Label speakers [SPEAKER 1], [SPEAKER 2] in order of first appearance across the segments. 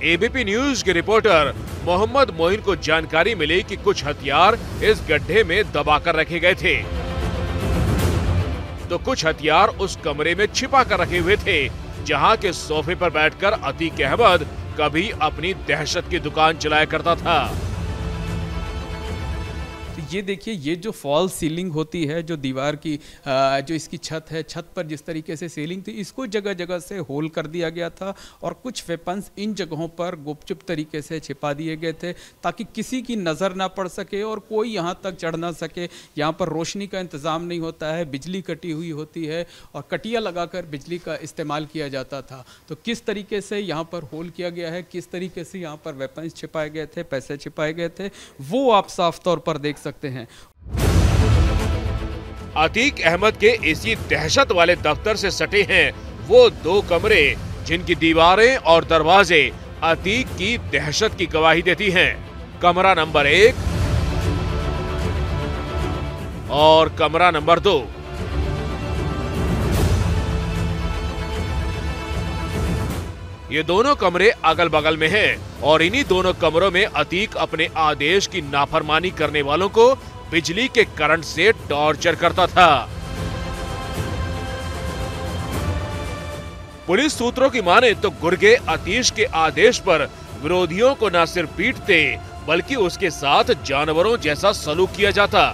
[SPEAKER 1] ABP news के reporter Mohammad Moin को जानकारी मिली कि कुछ हथियार इस गड्ढे में दबाकर रखे गए थे, तो कुछ हथियार उस कमरे में छिपा कर रखे हुए थे जहां के सोफे पर बैठकर अतीक अहमद कभी अपनी दहशत की दुकान चलाया करता था।
[SPEAKER 2] ये देखिए, ये जो फॉल सीलिंग होती है, जो दीवार की जो इसकी छत है, छत पर जिस तरीके से सीलिंग थी, इसको जगह जगह से होल कर दिया गया था और कुछ वेपन्स इन जगहों पर गुपचुप तरीके से छिपा दिए गए थे ताकि किसी की नज़र ना पड़ सके और कोई यहाँ तक चढ़ ना सके। यहाँ पर रोशनी का इंतज़ाम नहीं होता है, बिजली कटी हुई होती है और कटिया लगाकर बिजली का इस्तेमाल किया जाता था। तो किस तरीके से यहाँ पर होल किया गया है, किस तरीके से यहाँ पर वेपन्स छिपाए गए थे, पैसे छिपाए गए थे, वो आप साफ तौर पर देख सकते हैं।
[SPEAKER 1] अतीक अहमद के इसी दहशत वाले दफ्तर से सटे हैं वो दो कमरे जिनकी दीवारें और दरवाजे अतीक की दहशत की गवाही देती हैं। कमरा नंबर 1 और कमरा नंबर 2। ये दोनों कमरे अगल बगल में हैं और इन्हीं दोनों कमरों में अतीक अपने आदेश की नाफरमानी करने वालों को बिजली के करंट से टॉर्चर करता था। पुलिस सूत्रों की माने तो गुर्गे अतीश के आदेश पर विरोधियों को न सिर्फ पीटते बल्कि उसके साथ जानवरों जैसा सलूक किया जाता।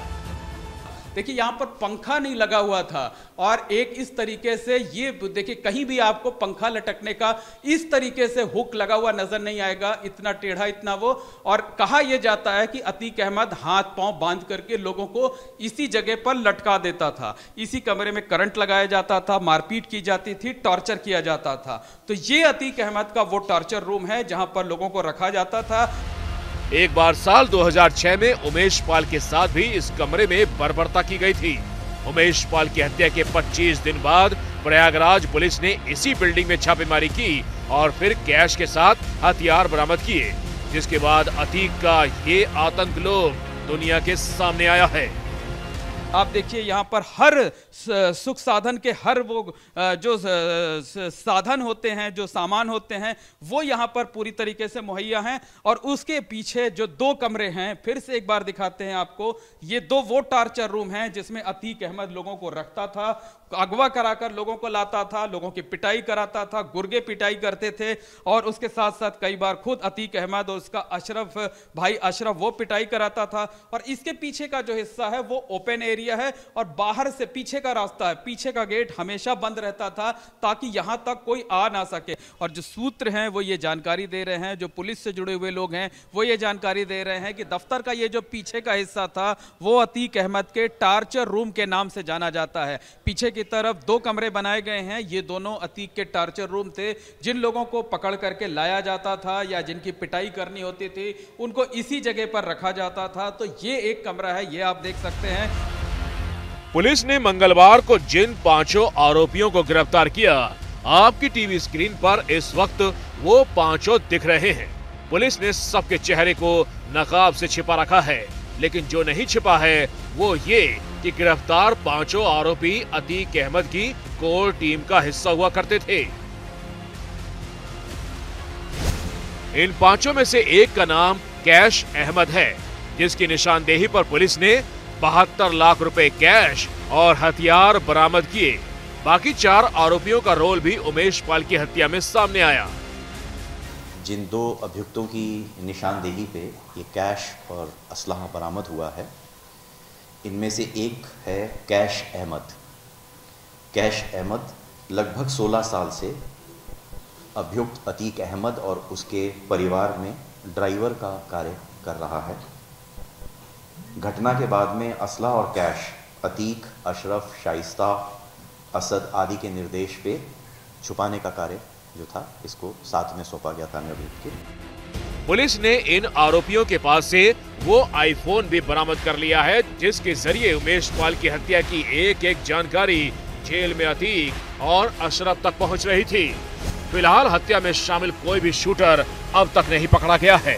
[SPEAKER 2] देखिए, यहाँ पर पंखा नहीं लगा हुआ था और एक इस तरीके से, ये देखिए, कहीं भी आपको पंखा लटकने का इस तरीके से हुक लगा हुआ नजर नहीं आएगा, इतना टेढ़ा, इतना वो। और कहा यह जाता है कि अतीक अहमद हाथ पांव बांध करके लोगों को इसी जगह पर लटका देता था। इसी कमरे में करंट लगाया जाता था, मारपीट की जाती थी, टॉर्चर किया जाता था। तो ये अतीक अहमद का वो टॉर्चर रूम है जहां पर लोगों को रखा जाता था।
[SPEAKER 1] एक बार साल 2006 में उमेश पाल के साथ भी इस कमरे में बर्बरता की गई थी। उमेश पाल की हत्या के 25 दिन बाद प्रयागराज पुलिस ने इसी बिल्डिंग में छापेमारी की और फिर कैश के साथ हथियार बरामद किए, जिसके बाद अतीक का ये आतंक लोग दुनिया के सामने आया है।
[SPEAKER 2] आप देखिए, यहाँ पर हर सुख साधन के हर वो जो साधन होते हैं, जो सामान होते हैं, वो यहाँ पर पूरी तरीके से मुहैया हैं। और उसके पीछे जो दो कमरे हैं, फिर से एक बार दिखाते हैं आपको, ये दो वो टॉर्चर रूम हैं जिसमें अतीक अहमद लोगों को रखता था, अगवा कराकर लोगों को लाता था, लोगों की पिटाई कराता था, गुर्गे पिटाई करते थे और उसके साथ साथ कई बार खुद अतीक अहमद और उसका अशरफ भाई अशरफ वो पिटाई कराता था। और इसके पीछे का जो हिस्सा है वो ओपन एरिया है और बाहर से पीछे का रास्ता है, पीछे का गेट हमेशा बंद रहता था ताकि यहां तक कोई आ ना सके। और जो सूत्र हैं वो ये जानकारी दे रहे हैं, जो पुलिस से जुड़े हुए लोग हैं वो ये जानकारी दे रहे हैं कि दफ्तर का ये जो पीछे का हिस्सा था वो अतीक अहमद के टॉर्चर रूम के नाम से जाना जाता है। पीछे की तरफ दो कमरे बनाए गए हैं, ये दोनों अतीक के टॉर्चर रूम थे। जिन लोगों को पकड़ करके लाया जाता था या जिनकी पिटाई करनी होती थी उनको इसी जगह पर रखा जाता था। तो ये एक कमरा है, ये आप देख सकते हैं।
[SPEAKER 1] पुलिस ने मंगलवार को जिन 5 आरोपियों को गिरफ्तार किया, आपकी टीवी स्क्रीन पर इस वक्त वो 5 दिख रहे हैं। पुलिस ने सबके चेहरे को नकाब से छिपा रखा है, लेकिन जो नहीं छिपा है वो ये कि गिरफ्तार 5 आरोपी अतीक अहमद की कोर टीम का हिस्सा हुआ करते थे। इन 5 में से एक का नाम कैश अहमद है, जिसकी निशानदेही पर पुलिस ने 72 लाख रुपए कैश और हथियार बरामद किए। बाकी 4 आरोपियों का रोल भी उमेश पाल की हत्या में सामने आया।
[SPEAKER 3] जिन 2 अभियुक्तों की निशानदेही पे ये कैश और असलहा बरामद हुआ है, इनमें से एक है कैश अहमद। कैश अहमद लगभग 16 साल से अभियुक्त अतीक अहमद और उसके परिवार में ड्राइवर का कार्य कर रहा है। घटना के बाद में असला और कैश अतीक, अशरफ, शाइस्ता, असद आदि के निर्देश पे छुपाने का कार्य जो था इसको साथ में सौंपा गया था अभियुक्त के।
[SPEAKER 1] पुलिस ने इन आरोपियों के पास से वो आईफोन भी बरामद कर लिया है जिसके जरिए उमेश पाल की हत्या की एक जानकारी जेल में अतीक और अशरफ तक पहुंच रही थी। फिलहाल हत्या में शामिल कोई भी शूटर अब तक नहीं पकड़ा गया है।